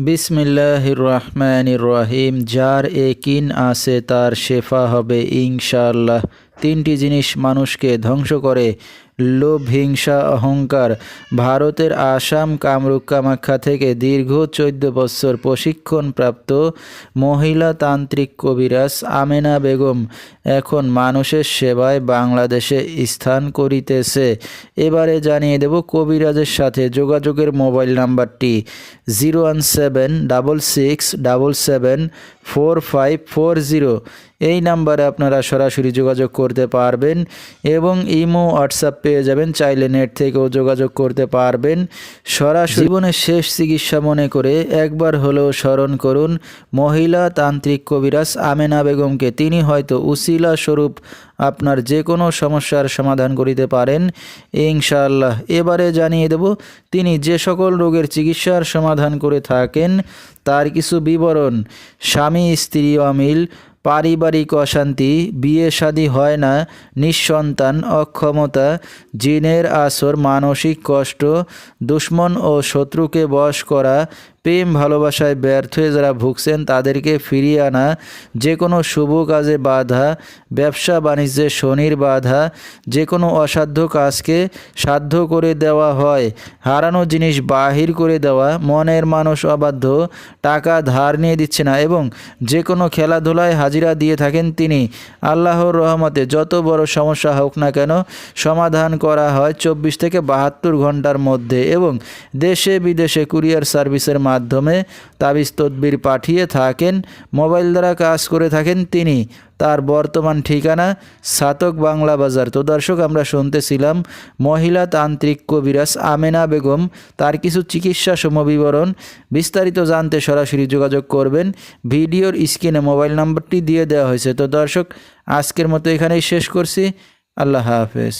বিসমিল্লাহির রহমানির রহিম। যার একিন আছে তার শেফা হবে ইনশাআল্লাহ। তিনটি জিনিস মানুষকে ধ্বংস করে: লোভ, হিংসা, অহংকার। ভারতের আসাম কামরূপ কামাখ্যা থেকে দীর্ঘ 14 বছর প্রশিক্ষণপ্রাপ্ত মহিলা তান্ত্রিক কবিরাজ আমেনা বেগম এখন মানুষের সেবায় বাংলাদেশে স্থান করিতেছে। এবারে জানিয়ে দেব কবিরাজের সাথে যোগাযোগের মোবাইল নাম্বারটি 01766774540। এই নাম্বারে আপনারা সরাসরি যোগাযোগ করতে পারবেন এবং ইমো হোয়াটসঅ্যাপ পেয়ে যাবেন। চাইলে নেট থেকেও যোগাযোগ করতে পারবেন। সরাসরি জীবনের শেষ চিকিৎসা মনে করে একবার হলেও স্মরণ করুন মহিলা তান্ত্রিক কবিরাজ আমেনা বেগমকে। তিনি হয়তো উসিলা স্বরূপ আপনার যে কোনো সমস্যার সমাধান করিতে পারেন ইনশাআল্লাহ। এবারে জানিয়ে দেব তিনি যে সকল রোগের চিকিৎসার সমাধান করে থাকেন তার কিছু বিবরণ: স্বামী স্ত্রী অমিল, পারিবারিক অশান্তি, বিয়ে শাদী হয় না, নিঃসন্তান, অক্ষমতা, জিনের আসর, মানসিক কষ্ট, দুশ্মন ও শত্রুকে বশ করা, প্রেম ভালোবাসায় ব্যর্থ হয়ে যারা ভুগছেন তাদেরকে ফিরিয়ে আনা, যে কোনো শুভ কাজে বাধা, ব্যবসা বাণিজ্যে শনির বাধা, যে কোনো অসাধ্য কাজকে সাধ্য করে দেওয়া হয়, হারানো জিনিস বাহির করে দেওয়া, মনের মানুষ অবাধ্য, টাকা ধার নিয়ে দিচ্ছে না এবং যে কোনো খেলাধুলায় হাজিরা দিয়ে থাকেন তিনি। আল্লাহর রহমতে যত বড় সমস্যা হোক না কেন সমাধান করা হয় 24 থেকে 72 ঘন্টার মধ্যে এবং দেশে বিদেশে কুরিয়ার সার্ভিসের মাধ্যমে তাবিজ তদবির পাঠিয়ে থাকেন। মোবাইল দ্বারা কাজ করে থাকেন তিনি। তার বর্তমান ঠিকানা ছাতক বাংলা বাজার। তো দর্শক, আমরা শুনতেছিলাম মহিলা তান্ত্রিক কবিরাজ আমেনা বেগম, তার কিছু চিকিৎসা সমবিবরণ। বিস্তারিত জানতে সরাসরি যোগাযোগ করবেন। ভিডিওর স্ক্রিনে মোবাইল নাম্বারটি দিয়ে দেওয়া হয়েছে। তো দর্শক, আজকের মতো এখানেই শেষ করছি। আল্লাহ হাফেজ।